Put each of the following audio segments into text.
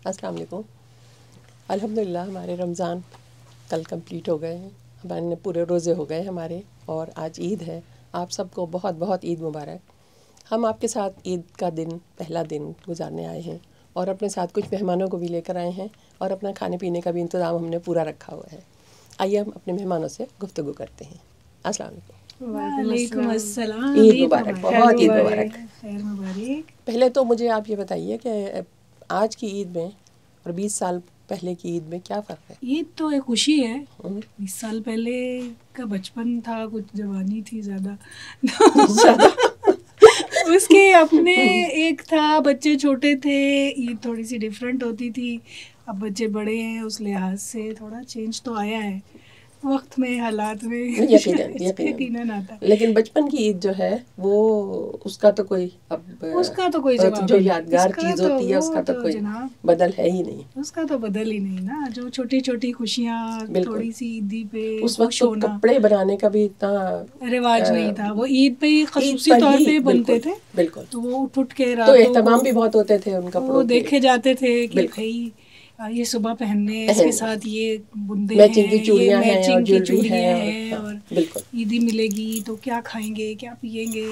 السلام علیکم. الحمدللہ ہمارے رمضان کل کمپلیٹ ہو گئے ہیں, ہمارے پورے روزے ہو گئے ہمارے, اور آج عید ہے. آپ سب کو بہت بہت عید مبارک. ہم آپ کے ساتھ عید کا دن, پہلا دن گزارنے آئے ہیں, اور اپنے ساتھ کچھ مہمانوں کو بھی لے کر آئے ہیں, اور اپنا کھانے پینے کا بھی انتظام ہم نے پورا رکھا ہوا ہے. آئیے ہم اپنے مہمانوں سے گفتگو کرتے ہیں. السلام علیکم. وعلیکم السلام. عید مبارک, بہت عید مبارک. خیر مبارک. پہلے تو مجھے آپ یہ بتائیے کہ آج کی عید میں اور 20 سال پہلے کی عید میں کیا فرق ہے؟ عید تو ایک خوشی ہے. 20 سال پہلے کا بچپن تھا, کچھ جوانی تھی زیادہ, اس کے اپنے ایک تھا, بچے چھوٹے تھے, عید تھوڑی سی ڈفرینٹ ہوتی تھی. اب بچے بڑے ہیں, اس لحاظ سے تھوڑا چینج تو آیا ہے وقت میں, حالات میں, یقیناً آتا ہے. لیکن بچپن کی عید جو ہے وہ اس کا تو کوئی اب اس کا تو کوئی جواب جو نہیں. یادگار چیز ہوتی ہے اس کا تو کوئی بدل ہے ہی نہیں. اس کا تو بدل ہی نہیں نا, جو چھوٹی چھوٹی خوشیاں, تھوڑی سی عیدی پہ اس وقت تو کپڑے بنانے کا بھی اتنا رواج نہیں تھا. وہ عید پہ ہی خصوصی طور پہ بنتے تھے. بالکل. تو وہ اٹھ کے تو اہتمام بھی بہت ہوتے تھے ان کپڑوں وہ دیکھے جاتے تھے کہ بھائی یہ صبح پہننے, اس کے ساتھ یہ بندے ہیں, یہ میچنگ کی چوڑیاں ہیں, اور عیدی ملے گی تو کیا کھائیں گے, کیا پیئیں گے,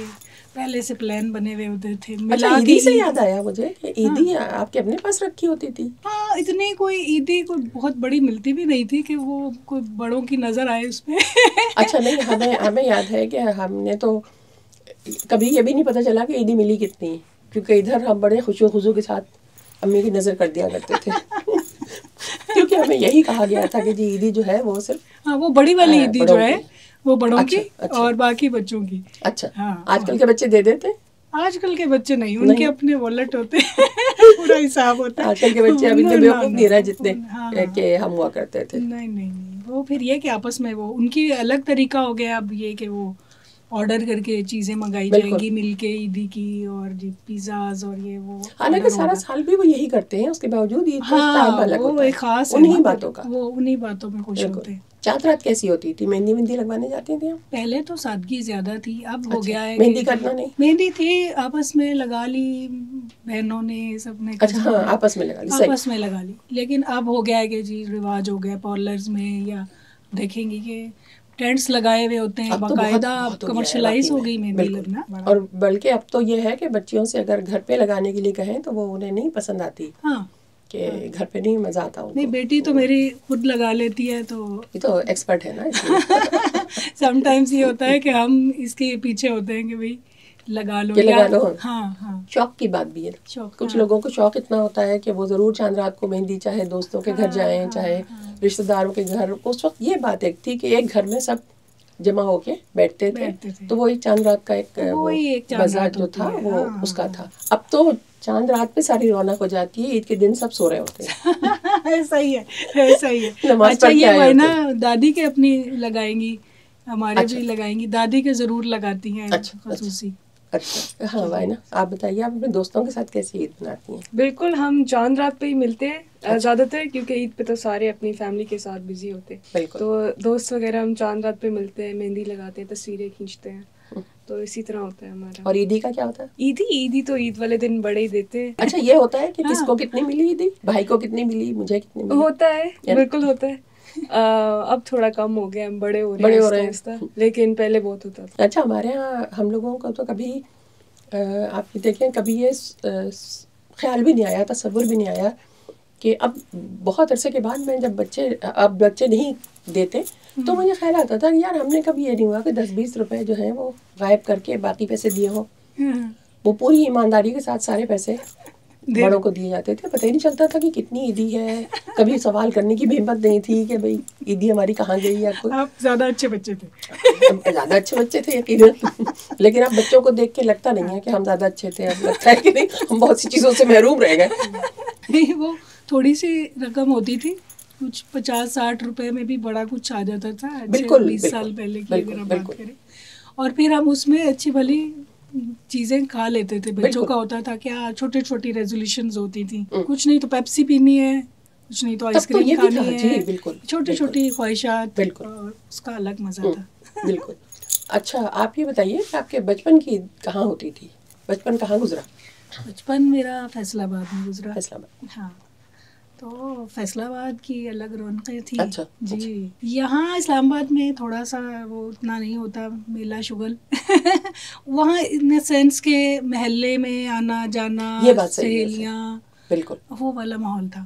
پہلے سے پلان بنے ہوئے ہوتے تھے. اچھا, عیدی سے یاد آیا مجھے کہ عیدی آپ کے اپنے پاس رکھی ہوتی تھی؟ ہاں, اتنی کوئی عیدی کوئی بہت بڑی ملتی بھی نہیں تھی کہ وہ کوئی بڑوں کی نظر آئے اس پہ. اچھا نہیں, ہمیں یاد ہے کہ ہم نے تو کبھی یہ بھی نہیں پتہ چلا کہ عیدی ملی کتنی, کیونکہ ادھر ہم بڑے خوشی و خضو کے ساتھ امی کی نظر کر دیا کرتے تھے, کیونکہ ہمیں یہی کہا گیا تھا کہ جی عیدی جو ہے وہ صرف وہ بڑی والی عیدی جو ہے وہ بڑوں کی اور باقی بچوں کی. اچھا, آج کل کے بچے دے دیتے؟ آج کل کے بچے نہیں, ان کے اپنے والٹ ہوتے ہیں, پورا حساب ہوتا ہے. آج کل کے بچے اب اتنے بیوقوف نہیں رہے جتنے کہ ہم ہوا کرتے تھے. نہیں, وہ پھر یہ کہ آپس میں وہ ان کی الگ طریقہ ہو گیا اب, یہ کہ وہ آرڈر کر کے چیزیں منگائی جائیں گی مل کے عیدی کی, اور جی پیزاز اور یہ وہ. حالانکہ سارا سال بھی وہ یہی کرتے ہیں, اس کے باوجود عید کا ٹائم الگ ہوتا ہے. وہ خاص انہی باتوں کا, وہ انہی باتوں میں خوش ہوتے ہیں. چاند رات کیسی ہوتی تھی؟ مہندی لگوانے جاتی تھی؟ پہلے تو سادگی زیادہ تھی, اب ہو گیا ہے مہندی کرنا نہیں, مہندی تھی آپس میں لگا لی بہنوں نے, سب نے آپس میں لگا لی. لیکن اب ہو گیا ہے کہ جی رواج ہو گیا پارلرز میں, یا دیکھیں گی کہ ٹینٹس لگائے ہوئے ہوتے ہیں باقاعدہ, کمرشلائز ہو گئی مہندی لگنا. اور بلکہ اب تو یہ ہے کہ بچیوں سے اگر گھر پہ لگانے کے لیے کہیں تو وہ انہیں نہیں پسند آتی. ہاں, کہ گھر پہ نہیں مزہ آتا. نہیں, بیٹی تو میری خود لگا لیتی ہے, تو یہ تو ایکسپرٹ ہے نا اس میں. سم ٹائمز یہ ہوتا ہے کہ ہم اس کے پیچھے ہوتے ہیں کہ بھئی لگا لو. ہاں, شوق کی بات بھی ہے. کچھ لوگوں کو شوق اتنا ہوتا ہے کہ وہ ضرور چاند رات کو مہندی, چاہے دوستوں کے گھر جائیں, چاہے رشتہ داروں کے گھر. اس وقت یہ بات ایک تھی کہ ایک گھر میں سب جمع ہو کے بیٹھتے تھے, تو وہ ایک چاند رات کا ایک مزہ جو تھا وہ اس کا تھا. اب تو چاند رات پہ ساری رونق ہو جاتی ہے, عید کے دن سب سو رہے ہوتے ہیں. ایسا ہی ہے. اچھا, یہ وہ ہے نا, دادی کے اپنی لگائیں گی, ہمارے بھی لگائیں گی, دادی کے ضرور لگاتی ہیں خصوصی. اچھا, ہاں وائنا, آپ بتائیے آپ اپنے دوستوں کے ساتھ کیسی عید مناتی ہیں؟ بالکل, ہم چاند رات پہ ہی ملتے ہیں زیادہ تر, کیونکہ عید پہ تو سارے اپنی فیملی کے ساتھ بزی ہوتے ہیں. تو دوست وغیرہ ہم چاند رات پہ ملتے ہیں, مہندی لگاتے ہیں, تصویریں کھینچتے ہیں. تو اسی طرح ہوتا ہے ہمارا. اور عیدی کا کیا ہوتا ہے؟ عیدی تو عید والے دن بڑے ہی دیتے ہیں. اچھا, یہ ہوتا ہے کہ کس کو کتنی ملی عیدی, بھائی کو کتنی ملی, مجھے کتنی ملی؟ ہوتا ہے, بالکل ہوتا ہے. اب تھوڑا کم ہو گیا, ہم بڑے ہو رہے ہیں, لیکن پہلے بہت ہوتا تھا. اچھا, ہمارے یہاں ہم لوگوں کو تو کبھی آپ دیکھیں, کبھی یہ خیال بھی نہیں آیا, تصور بھی نہیں آیا کہ اب بہت عرصے کے بعد میں جب بچے نہیں دیتے, تو مجھے خیال آتا تھا کہ یار ہم نے کبھی یہ نہیں ہوا کہ 10-20 روپے جو ہیں وہ غائب کر کے باقی پیسے دیے ہوں. وہ پوری ایمانداری کے ساتھ سارے پیسے بڑوں کو دیے جاتے تھے, پتہ ہی نہیں چلتا تھا کہ کتنی عیدی ہے. کبھی سوال کرنے کی بھی ہمت نہیں تھی کہ بھئی عیدی ہماری کہاں گئی یا کوئی. آپ زیادہ اچھے بچے تھے. زیادہ اچھے بچے تھے یقیناً, لیکن اب بچوں کو دیکھ کے لگتا نہیں ہے کہ ہم زیادہ اچھے تھے. اب لگتا ہے کہ نہیں, ہم بہت سی چیزوں سے محروم رہ گئے. وہ تھوڑی سی رقم ہوتی تھی, کچھ 50-60 روپے میں بھی بڑا کچھ آ جاتا تھا. بالکل, 20 سال پہلے کی اگر آپ بات کریں, اور پھر ہم اس میں اچھی بھلی چیزیں کھا لیتے تھے. بچوں کا ہوتا تھا کیا, چھوٹی چھوٹی ریزولیشنز ہوتی تھیں, کچھ نہیں تو پیپسی پینی ہے, کچھ نہیں تو آئس کریم کھانی ہے, چھوٹی چھوٹی خواہشات, اور اس کا الگ مزہ تھا. بالکل. اچھا, آپ یہ بتائیے کہ آپ کے بچپن کی کہاں ہوتی تھی, بچپن کہاں گزرا؟ بچپن میرا فیصل آباد میں گزرا. فیصل آباد. ہاں, تو فیصلہ آباد کی الگ رونقیں تھیں. اچھا جی. یہاں اسلام آباد میں تھوڑا سا وہ اتنا نہیں ہوتا میلہ شغل. وہاں ان سینس کے محلے میں آنا جانا, سہیلیاں, بالکل وہ والا ماحول تھا.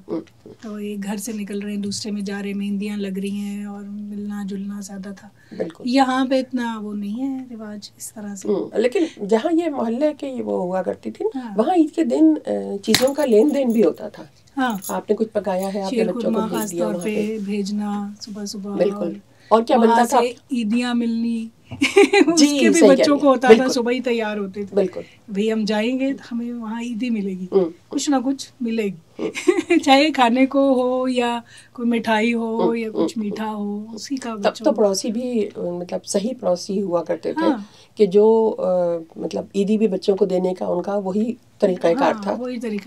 تو ایک گھر سے نکل رہے ہیں دوسرے میں جا رہے ہیں, مہندیاں لگ رہی ہیں اور ملنا جلنا زیادہ تھا. یہاں پہ اتنا وہ نہیں ہے رواج اس طرح سے. لیکن جہاں یہ محلے کے وہ ہوا کرتی تھی وہاں عید کے دن چیزوں کا لین دین بھی ہوتا تھا. ہاں, آپ نے کچھ پکایا ہے, آپ نے بچوں کو خاص طور پہ بھیجنا صبح صبح. بالکل. اور کیا بنتا تھا, عیدیاں ملنی. اس کے بھی بچوں کو ہوتا تھا, صبح ہی تیار ہوتے تھے. بالکل بھئی ہم جائیں گے تو ہمیں وہاں عیدی ملے گی, کچھ نہ کچھ ملے گی, چاہے کھانے کو ہو یا کوئی مٹھائی ہو یا کچھ میٹھا ہو, اسی کا. تب تو پڑوسی بھی مطلب صحیح پڑوسی ہوا کرتے تھے کہ جو مطلب عیدی بھی بچوں کو دینے کا ان کا وہی طریقہ کار تھا,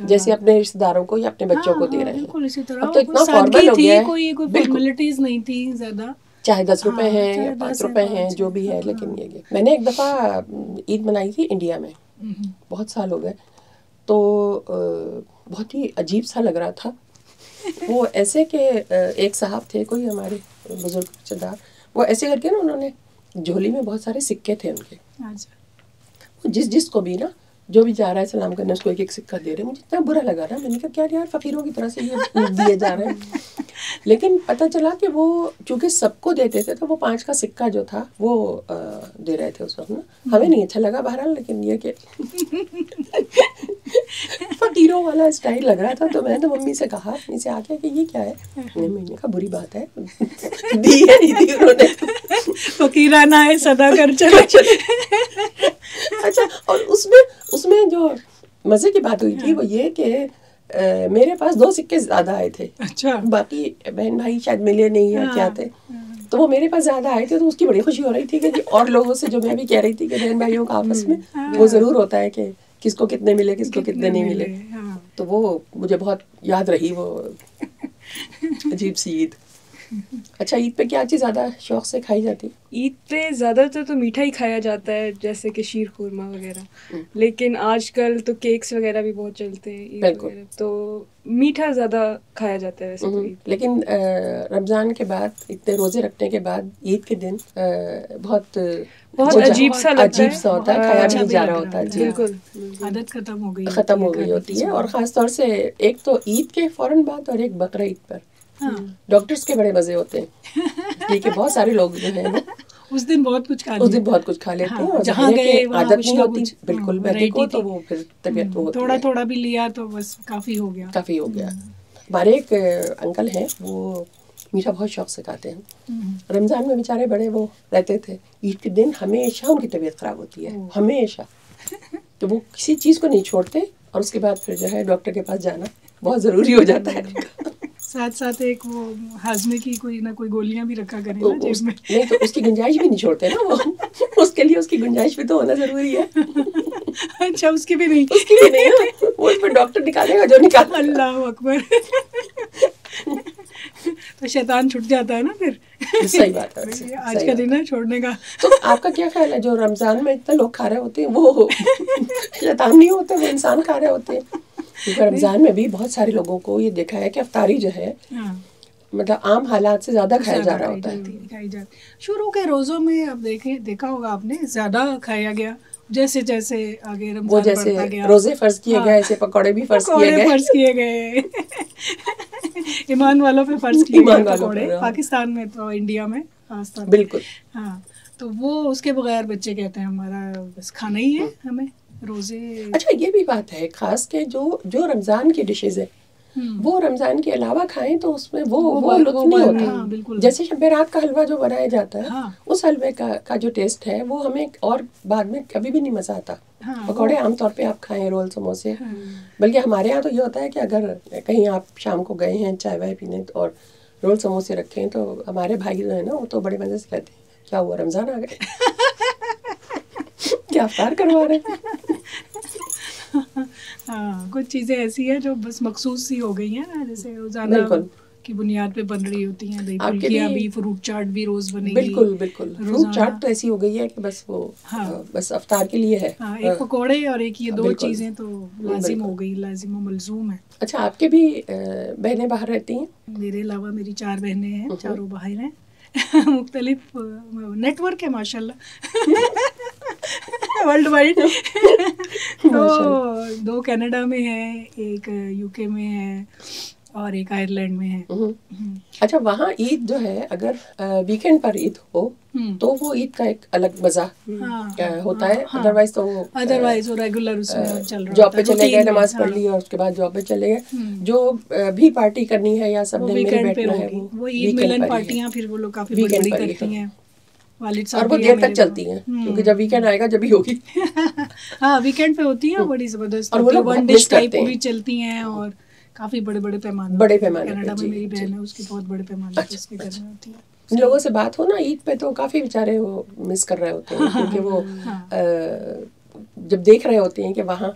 جیسے اپنے رشتے داروں کو یا اپنے بچوں کو دے رہے ہیں. بالکل اسی طرح. اب تو اتنا فارمل ہو گیا ہے, کوئی فارمیلٹیز نہیں تھی زیادہ, چاہے 10 روپے ہیں یا 5 روپے ہیں جو بھی ہے. لیکن یہ میں نے ایک دفعہ عید منائی تھی انڈیا میں, بہت سال ہو گئے, تو بہت ہی عجیب سا لگ رہا تھا. وہ ایسے کہ ایک صاحب تھے کوئی ہمارے بزرگ رشتے دار, وہ ایسے کر کے نا انہوں نے جھولی میں بہت سارے سکے تھے ان کے. وہ جس کو بھی نا جو بھی جا رہا ہے سلام کرنے اس کو ایک ایک سکہ دے رہے. مجھے اتنا برا لگا نا, میں نے کہا کیا یار فقیروں کی طرح سے یہ دیے جا رہے ہیں. لیکن پتہ چلا کہ وہ چونکہ سب کو دیتے تھے تو وہ 5 کا سکہ جو تھا وہ دے رہے تھے اس وقت نا. ہمیں نہیں اچھا لگا بہرحال, لیکن یہ کہ فقیروں والا اسٹائل لگ رہا تھا. تو میں نے ممی سے کہا, اپنی سے آ کے کہ یہ کیا ہے. میں نے کہا بری بات ہے, دی ہے نہیں دی انہوں نے, فقیرانہ ہے صدا کر چلے. اچھا, اور اس میں جو مزے کی بات ہوئی تھی وہ یہ کہ میرے پاس 2 سکے زیادہ آئے تھے. اچھا. باقی بہن بھائی شاید ملے نہیں یا کیا تھے, تو وہ میرے پاس زیادہ آئے تھے. تو اس کی بڑی خوشی ہو رہی تھی کہ اور لوگوں سے, جو میں بھی کہہ رہی تھی کہ بہن بھائیوں کا آپس میں وہ ضرور ہوتا ہے کہ کس کو کتنے ملے کس کو کتنے نہیں ملے. تو وہ مجھے بہت یاد رہی وہ عجیب سی عید. اچھا, عید پہ کیا چیز زیادہ شوق سے کھائی جاتی؟ عید پہ زیادہ تر تو میٹھا ہی کھایا جاتا ہے, جیسے کہ شیر خورما وغیرہ. لیکن آج کل تو کیکس وغیرہ بھی بہت چلتے ہیں عید وغیرہ, تو میٹھا زیادہ کھایا جاتا ہے ویسے تو. لیکن رمضان کے بعد اتنے روزے رکھنے کے بعد عید کے دن بہت عجیب سا ہوتا ہے, کھایا بھی نہیں جا رہا ہوتا ہے. بالکل, عادت ختم ہو گئی ہوتی ہے. اور خاص طور سے ایک تو عید کے فوراً بعد اور ایک بقرعید پر ڈاکٹرز کے بڑے مزے ہوتے ہیں, کیونکہ بہت سارے لوگ جو ہیں اس دن بہت کچھ کھا لیتے ہیں, اور جہاں گئے عادت نہیں ہوتی بالکل بیٹی کو, تو وہ پھر طبیعت وہ تھوڑا تھوڑا بھی لیا تو بس کافی ہو گیا. ہمارے ایک انکل ہیں, وہ میٹھا بہت شوق سے کھاتے ہیں. رمضان میں بیچارے بڑے وہ رہتے تھے, عید کے دن ہمیشہ ان کی طبیعت خراب ہوتی ہے, ہمیشہ. تو وہ کسی چیز کو نہیں چھوڑتے, اور اس کے بعد پھر جو ہے ڈاکٹر کے پاس جانا بہت ضروری ہو جاتا ہے. ساتھ ساتھ ایک وہ ہاضمے کی کوئی نہ کوئی گولیاں بھی رکھا کریں نا جس میں. نہیں تو اس کی گنجائش بھی نہیں چھوڑتے نا وہ, اس کے لیے اس کی گنجائش بھی تو ہونا ضروری ہے. اچھا, اس کی بھی نہیں, وہ پھر ڈاکٹر نکالے گا جو نکالے. اللہ اکبر. تو شیطان چھٹ جاتا ہے نا پھر. صحیح بات ہے, آج کا دن ہے چھوڑنے کا. تو آپ کا کیا خیال ہے, جو رمضان میں اتنے لوگ کھا رہے ہوتے ہیں وہ شیطان نہیں ہوتے, وہ انسان کھا رہے ہوتے ہیں؟ کیونکہ رمضان میں بھی بہت سارے لوگوں کو یہ دیکھا ہے کہ افطاری جو ہے مطلب عام حالات سے زیادہ کھایا جا رہا ہوتا ہے. شروع کے روزوں میں اب دیکھا ہوگا آپ نے, زیادہ کھایا گیا. جیسے جیسے آگے رمضان بڑھتا گیا, روزے فرض کیے گئے, ایسے پکوڑے بھی فرض کیے گئے. ایمان والوں پہ فرض کیے گئے پکوڑے, پاکستان میں تو انڈیا میں خاص طور. بالکل. ہاں, تو وہ اس کے بغیر بچے کہتے ہیں ہمارا بس کھانا ہی ہے ہمیں روزے. اچھا, یہ بھی بات ہے خاص کہ جو رمضان کی ڈشز ہیں وہ رمضان کے علاوہ کھائیں تو اس میں وہ لطف نہیں ہوتا. جیسے شب رات کا حلوہ جو بنایا جاتا ہے, اس حلوے کا جو ٹیسٹ ہے وہ ہمیں اور بعد میں کبھی بھی نہیں مزہ آتا. پکوڑے عام طور پہ آپ کھائیں, رول سموسے, بلکہ ہمارے یہاں تو یہ ہوتا ہے کہ اگر کہیں آپ شام کو گئے ہیں چائے وائے پینے اور رول سموسے رکھیں تو ہمارے بھائی جو ہے نا وہ تو بڑے مزے سے کہتے ہیں کیا ہوا رمضان آ گئے, کیا افطار کروا رہے ہیں. ہاں, کچھ چیزیں ایسی ہیں جو بس مخصوص سی ہو گئی ہیں نا, جیسے روزانہ کی بنیاد پہ بن رہی ہوتی ہیں. دہی پھلکیاں بھی, فروٹ چاٹ بھی روز بنے گی. بالکل بالکل, فروٹ چاٹ تو ایسی ہو گئی ہے کہ بس وہ بس افطار کے لیے ہے. ایک پکوڑے اور ایک یہ 2 چیزیں تو لازم ہو گئی, لازم و ملزوم ہے. اچھا, آپ کے بھی بہنیں باہر رہتی ہیں؟ میرے علاوہ میری 4 بہنیں ہیں, چاروں باہر ہیں. مختلف نیٹ ورک ہے ماشاء اللہ, ورلڈ وائڈ. تو 2 کینیڈا میں ہیں, ایک UK میں ہے, اور ایک آئرلینڈ میں ہے. اچھا, وہاں عید جو ہے اگر ویکینڈ پر عید ہو تو وہ عید کا ایک الگ مزہ ہوتا ہے. ادروائز تو ادروائز وہ ریگولر اس میں چل رہا, جاب پہ چلے گئے, نماز پڑھ لی اور اس کے بعد جاب پہ چلے گئے. جو بھی پارٹی کرنی ہے یا سب نے مل بیٹھنا ہے وہ عید ملن پارٹیاں پھر وہ لوگ کافی بڑی بڑی کرتی ہیں. والد صاحب اور وہ دیر تک چلتی ہیں کیونکہ جب ویکینڈ آئے گا جب ہی ہوگی. ہاں, ویکینڈ پہ ہوتی ہیں بڑی زبردست, اور وہ لوگ ون ڈش ٹائپ بھی چلتی ہیں, اور کافی بڑے بڑے پیمانے. کینیڈا میں میری بہن ہے, اس کی بہت بڑے پیمانے پہ اس کے گھر میں ہوتی ہے. ان لوگوں سے بات ہو نا عید پہ تو کافی بیچارے وہ مس کر رہے ہوتے ہیں, کیونکہ وہ جب دیکھ رہے ہوتے ہیں کہ وہاں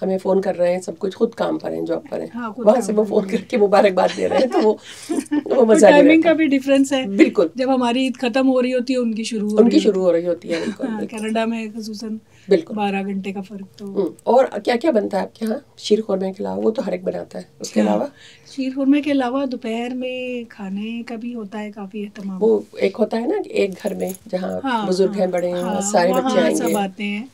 ہمیں فون کر رہے ہیں, سب کچھ خود کام پر ہیں, جاب پر ہیں, وہاں سے وہ فون کر کے مبارکباد دے رہے ہیں, تو وہ مزہ نہیں. ٹائمنگ کا بھی ڈفرینس ہے. بالکل, جب ہماری عید ختم ہو رہی ہوتی ہے ان کی شروع ہو رہی ہوتی ہے. بالکل, کینیڈا میں خصوصاً 12 گھنٹے کا فرق. تو اور کیا کیا بنتا ہے آپ کے یہاں شیر خورمے کے علاوہ؟ وہ تو ہر ایک بناتا ہے. اس کے علاوہ شیر خورمے کے علاوہ دوپہر میں کھانے کا بھی ہوتا ہے کافی اہتمام. وہ ایک ہوتا ہے نا کہ ایک گھر میں جہاں بزرگ ہیں, بڑے ہیں, سارے بچے آئیں گے, سب آتے ہیں,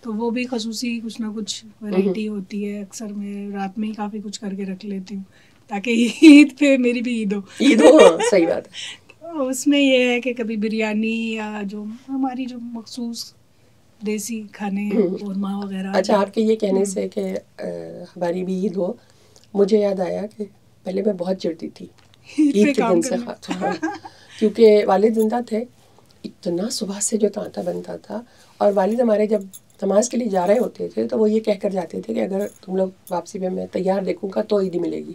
تو وہ بھی خصوصی کچھ نہ کچھ ویرائٹی ہوتی ہے. اکثر میں رات میں ہی کافی کچھ کر کے رکھ لیتی ہوں تاکہ عید پہ میری بھی عید ہو. صحیح بات ہے. اس میں یہ ہے کہ کبھی بریانی یا جو ہماری جو مخصوص دیسی کھانے ہیں, قورمہ وغیرہ. اچھا, آپ کے یہ کہنے سے کہ ہماری بھی عید ہو, مجھے یاد آیا کہ پہلے میں بہت چڑتی تھی عید کے دن سے, کیونکہ والد زندہ تھے. اتنا صبح سے جو تانتا بنتا تھا, اور والد ہمارے جب نماز کے لیے جا رہے ہوتے تھے تو وہ یہ کہہ کر جاتے تھے کہ اگر تم لوگ واپسی میں تیار دیکھوں گا تو عیدی ملے گی.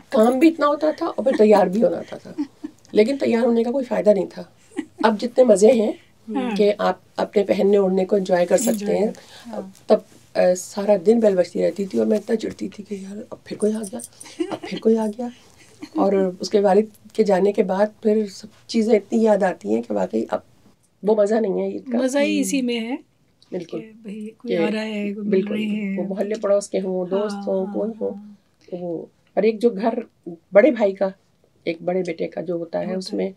کام بھی اتنا ہوتا تھا اور پھر تیار بھی ہونا تھا, لیکن تیار ہونے کا کوئی فائدہ نہیں تھا. اب جتنے مزے ہیں کہ آپ اپنے پہننے اوڑھنے کو انجوائے کر سکتے ہیں, تب سارا دن بیل بجتی رہتی تھی, اور میں اتنا چڑتی تھی کہ یار اب پھر کوئی آ گیا, اب پھر کوئی آ گیا. اور اس کے والد کے جانے کے بعد پھر سب چیزیں اتنی یاد آتی ہیں کہ واقعی اب وہ مزہ نہیں ہے عید کا. مزہ ہی اسی میں ہے. بالکل, کوئی آ رہا ہے, کوئی مل رہے ہیں, وہ محلے پڑوس کے ہوں, دوست ہوں, کوئی ہو, وہ. اور ایک جو گھر بڑے بھائی کا, ایک بڑے بیٹے کا جو ہوتا ہے, اس میں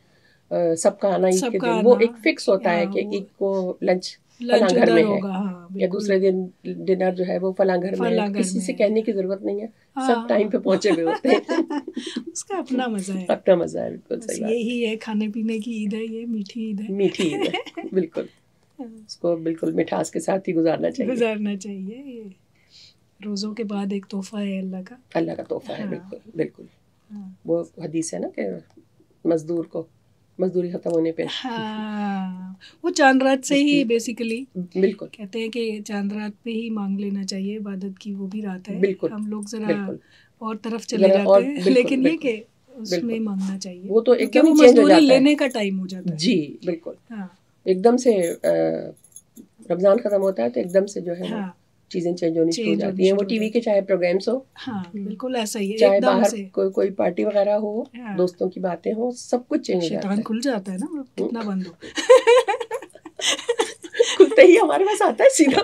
سب کا آنا عید کے دن وہ ایک فکس ہوتا ہے کہ عید کو لنچ فلاں گھر میں ہے, یا دوسرے دن ڈنر جو ہے وہ فلاں گھر میں ہے. کسی سے کہنے کی ضرورت نہیں ہے, سب ٹائم پہ پہنچے ہوئے ہوتے ہیں. اس کا اپنا مزہ ہے, اپنا مزہ ہے. بالکل صحیح بات. یہی ہے کھانے پینے کی عید ہے, یہ میٹھی عید ہے. میٹھی عید ہے, بالکل. اس کو بالکل مٹھاس کے ساتھ ہی گزارنا چاہیے. یہ روزوں کے بعد ایک تحفہ ہے اللہ کا تحفہ ہے. بالکل بالکل. وہ حدیث ہے نا کہ مزدور کو مزدوری ختم ہونے پہ, وہ چاند رات سے ہی بیسیکلی بالکل کہتے ہیں کہ چاند رات پہ ہی مانگ لینا چاہیے, عبادت کی وہ بھی رات ہے. بالکل, ہم لوگ ذرا اور طرف چلے جاتے ہیں, لیکن یہ کہ اس میں مانگنا چاہیے. وہ تو ایک دم مزدوری لینے کا ٹائم ہو جاتا ہے. جی بالکل. ایک دم سے رمضان ختم ہوتا ہے تو ایک دم سے جو ہے چیزیں چینج ہونی شروع ہو جاتی ہیں. وہ ٹی وی کے چاہے پروگرامس ہو, بالکل ایسا ہی ہے, چاہے باہر کوئی پارٹی وغیرہ ہو, دوستوں کی باتیں ہوں, سب کچھ چینج ہو جاتا ہے. شیطان کھل جاتا ہے نا, کتنا بند ہو, کھلتے ہی ہمارے پاس آتا ہے سیدھا.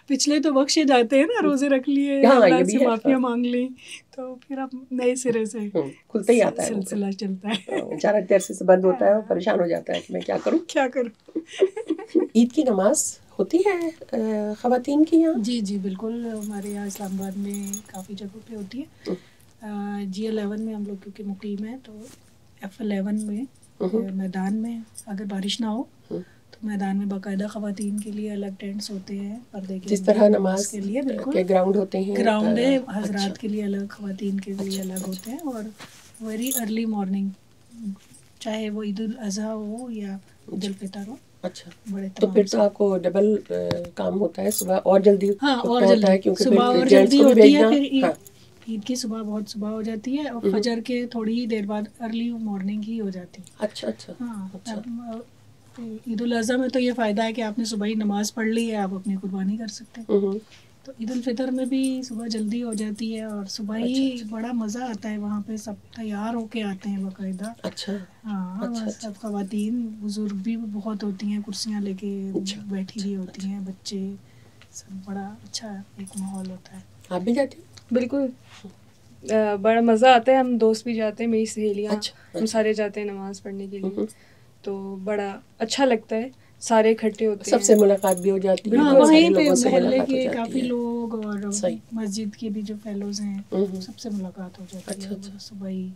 پچھلے تو بخشے جاتے ہیں نا, روزے رکھ لیے, اللہ سے معافیاں مانگ لی, تو پھر اب نئے سرے سے کھلتا ہی آتا ہے, سلسلہ چلتا ہے. اچانک دیر سے بند ہوتا ہے, پریشان ہو جاتا ہے کہ میں کیا کروں. عید کی نماز ہوتی ہے خواتین کی یہاں؟ جی بالکل, ہمارے یہاں اسلام آباد میں کافی جگہوں پہ ہوتی ہے. G11 میں ہم لوگ کیونکہ مقیم ہیں, تو F11 میں میدان میں اگر بارش نہ ہو تو میدان میں باقاعدہ خواتین کے لیے الگ ٹینٹس ہوتے ہیں پردے کے, جس طرح نماز کے لیے بالکل گراؤنڈ ہوتے ہیں, گراؤنڈ ہے, حضرات کے لیے الگ, خواتین کے لیے الگ ہوتے ہیں. اور ویری ارلی مارننگ, چاہے وہ عید الاضحیٰ ہو یا عید الفطر ہو. اچھا, تو پھر تو آپ کو ڈبل کام ہوتا ہے, صبح اور جلدی ہوتا ہے کیونکہ صبح اور جلدی ہوتی ہے. پھر عید کی صبح بہت صبح ہو جاتی ہے, اور فجر کے تھوڑی ہی دیر بعد ارلی مارننگ ہی ہو جاتی ہے. اچھا. ہاں, عید الاضحیٰ میں تو یہ فائدہ ہے کہ آپ نے صبح ہی نماز پڑھ لی ہے, آپ اپنی قربانی کر سکتے ہیں. تو عید الفطر میں بھی صبح جلدی ہو جاتی ہے اور صبح ہی بڑا مزہ آتا ہے. وہاں پہ سب تیار ہو کے آتے ہیں باقاعدہ. اچھا. ہاں سب خواتین بزرگ بھی بہت ہوتی ہیں, کرسیاں لے کے بیٹھی ہوئی ہوتی ہیں, بچے سب, بڑا اچھا ایک ماحول ہوتا ہے. آپ بھی جاتی ہیں؟ بالکل, بڑا مزہ آتا ہے. ہم دوست بھی جاتے ہیں, میری سہیلیاں, ہم سارے جاتے ہیں نماز پڑھنے کے لیے, تو بڑا اچھا لگتا ہے, سارے اکٹھے ہوتے ہیں, سب سے ملاقات بھی ہو جاتی ہے. وہیں پہ محلے کے کافی لوگ اور مسجد کے بھی جو فیلوز ہیں سب سے ملاقات ہو جاتی ہے. صبح ہی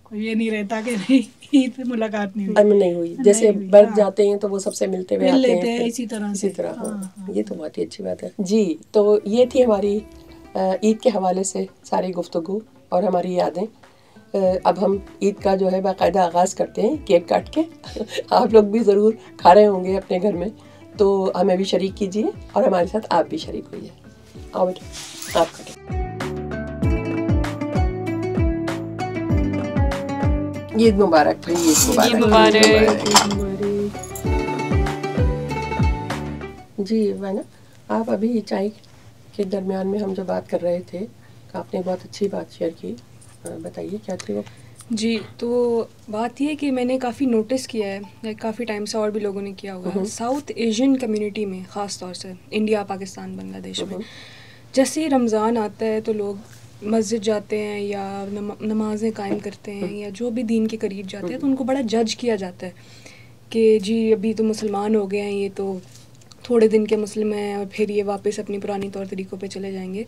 کوئی یہ نہیں رہتا کہ نہیں عید پہ ملاقات نہیں ہوئی. جیسے برد جاتے ہیں تو وہ سب سے ملتے ہوئے آتے ہیں, اسی طرح. یہ تو بہت ہی اچھی بات ہے. جی, تو یہ تھی ہماری عید کے حوالے سے ساری گفتگو اور ہماری یادیں. اب ہم عید کا جو ہے باقاعدہ آغاز کرتے ہیں کیک کاٹ کے. آپ لوگ بھی ضرور کھا رہے ہوں گے اپنے گھر میں, تو ہمیں بھی شریک کیجیے اور ہمارے ساتھ آپ بھی شریک ہوئیے. آؤ بیٹا, آپ کھائیں. عید مبارک بھائی, عید مبارک. جی وینا, آپ ابھی چائے کے درمیان میں ہم جو بات کر رہے تھے, آپ نے بہت اچھی بات شیئر کی, بتائیے کیا تھی وہ. جی, تو بات یہ ہے کہ میں نے کافی نوٹس کیا ہے, کافی ٹائم سے اور بھی لوگوں نے کیا ہوا ہے, ساؤتھ ایشین کمیونٹی میں خاص طور سے انڈیا, پاکستان, بنگلہ دیش میں, جیسے ہی رمضان آتا ہے تو لوگ مسجد جاتے ہیں یا نمازیں قائم کرتے ہیں یا جو بھی دین کے قریب جاتے ہیں, تو ان کو بڑا جج کیا جاتا ہے کہ جی ابھی تو مسلمان ہو گئے ہیں, یہ تو تھوڑے دن کے مسلم ہیں اور پھر یہ واپس اپنی پرانی طور طریقوں پہ چلے جائیں گے.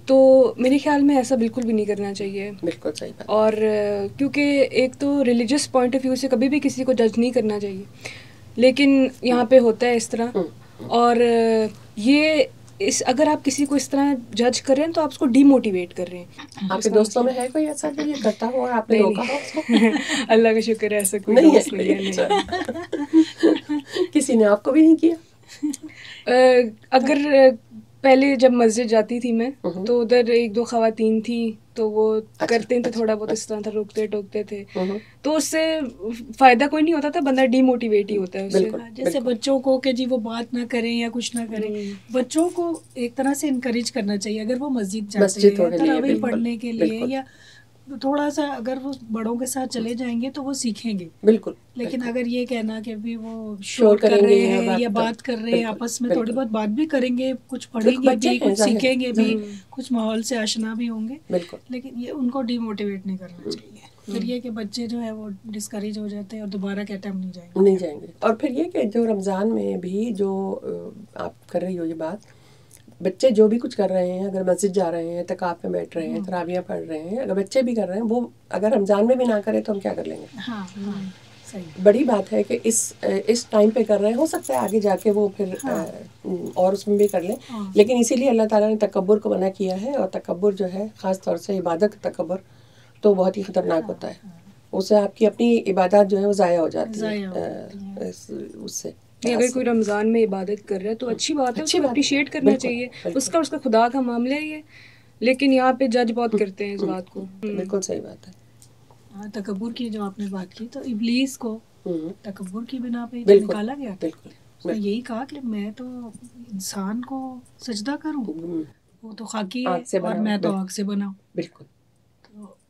تو میرے خیال میں ایسا بالکل بھی نہیں کرنا چاہیے. بالکل صحیح بات. اور کیونکہ ایک تو ریلیجس پوائنٹ آف ویو سے کبھی بھی کسی کو جج نہیں کرنا چاہیے, لیکن یہاں پہ ہوتا ہے اس طرح. اور یہ اگر آپ کسی کو اس طرح جج کر رہے ہیں تو آپ اس کو ڈی موٹیویٹ کر رہے ہیں. آپ کے دوستوں میں ہے کوئی ایسا جو یہ کرتا ہو اور آپ نے روکا ہو اس کو؟ اللہ کا شکر ہے ایسا کوئی دوست نہیں ہے. کسی نے آپ کو بھی نہیں کیا؟ اگر پہلے جب مسجد جاتی تھی میں تو ادھر ایک دو خواتین تھیں, تو وہ کرتے تھے تھوڑا بہت اس طرح تھا, روکتے ٹوکتے تھے, تو اس سے فائدہ کوئی نہیں ہوتا تھا, بندہ ڈی موٹیویٹ ہی ہوتا ہے اس سے. جیسے بچوں کو کہ جی وہ بات نہ کریں یا کچھ نہ کریں, بچوں کو ایک طرح سے انکریج کرنا چاہیے. اگر وہ مسجد جاتے ہیں تراویح پڑھنے کے لیے, یا تھوڑا سا اگر وہ بڑوں کے ساتھ چلے جائیں گے تو وہ سیکھیں گے. بالکل. لیکن اگر یہ کہنا کہ بھی وہ شور کر رہے ہیں یا بات کر رہے ہیں, آپس میں تھوڑی بہت بات بھی کریں گے, کچھ پڑھیں گے بھی, کچھ سیکھیں گے بھی, کچھ ماحول سے آشنا بھی ہوں گے, لیکن یہ ان کو ڈی موٹیویٹ نہیں کرنا چاہیے. پھر یہ کہ بچے جو ہے وہ ڈسکریج ہو جاتے ہیں اور دوبارہ کہتے ہیں ہم نہیں جائیں گے. اور پھر یہ کہ جو رمضان میں بھی جو آپ کر رہی ہو یہ بات, بچے جو بھی کچھ کر رہے ہیں, اگر مسجد جا رہے ہیں, اعتکاف میں بیٹھ رہے ہیں, تراویح پڑھ رہے ہیں, اگر بچے بھی کر رہے ہیں, وہ اگر رمضان میں بھی نہ کریں تو ہم کیا کر لیں گے. بڑی بات ہے کہ اس ٹائم پہ کر رہے ہیں, ہو سکتا ہے آگے جا کے وہ پھر اور اس میں بھی کر لیں, لیکن اسی لیے اللہ تعالیٰ نے تکبر کو منع کیا ہے. اور تکبر جو ہے خاص طور سے عبادت کا تکبر تو بہت ہی خطرناک ہوتا ہے. اس سے آپ کی اپنی عبادات جو ہے وہ ضائع ہو جاتی ہے. اس سے اگر کوئی رمضان میں عبادت کر رہا ہے تو اچھی بات ہے, اس کو اپریشیٹ کرنا چاہیے, اس کا خدا کا معاملہ ہے یہ, لیکن یہاں پہ جج بہت کرتے ہیں اس بات کو. بالکل صحیح بات ہے. تکبر کی جو آپ نے بات کی, تو ابلیس کو تکبر کی بنا پہ نکالا گیا. اس نے یہی کہا کہ میں تو انسان کو سجدہ کروں, وہ تو خاکی ہے اور میں تو آگ سے بنا ہوں. بالکل.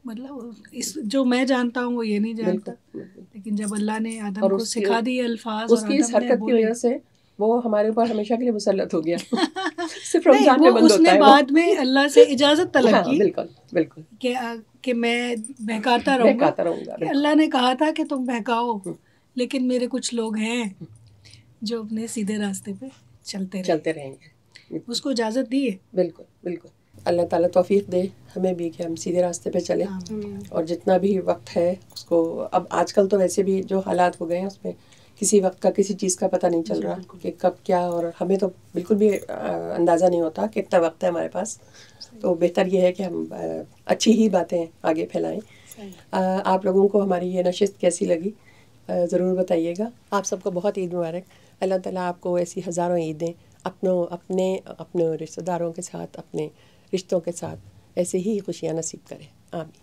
مطلب جو میں جانتا ہوں وہ یہ نہیں جانتا, لیکن جب اللہ نے آدم کو سکھا دی الفاظ, اس کی اس حرکت کی وجہ سے وہ ہمارے اوپر ہمیشہ کے لیے مسلط ہو گیا. صرف رمضان میں بند ہوتا ہے. بعد میں اللہ سے اجازت طلب کی. بالکل بالکل. کہ میں بہکاتا رہوں گا. اللہ نے کہا تھا کہ تم بہکاؤ, لیکن میرے کچھ لوگ ہیں جو اپنے سیدھے راستے پہ چلتے رہیں گے. اس کو اجازت دی ہے. بالکل بالکل. اللہ تعالیٰ توفیق دے ہمیں بھی کہ ہم سیدھے راستے پہ چلیں, اور جتنا بھی وقت ہے اس کو, اب آج کل تو ویسے بھی جو حالات ہو گئے ہیں اس میں کسی وقت کا کسی چیز کا پتہ نہیں چل رہا کہ کب کیا, اور ہمیں تو بالکل بھی اندازہ نہیں ہوتا کہ اتنا وقت ہے ہمارے پاس. تو بہتر یہ ہے کہ ہم اچھی ہی باتیں آگے پھیلائیں. آپ لوگوں کو ہماری یہ نشست کیسی لگی ضرور بتائیے گا. آپ سب کو بہت عید مبارک. اللہ تعالیٰ آپ کو ایسی ہزاروں عیدیں اپنے رشتہ داروں کے ساتھ, اپنے رشتوں کے ساتھ ایسے ہی خوشیاں نصیب کرے. آمین.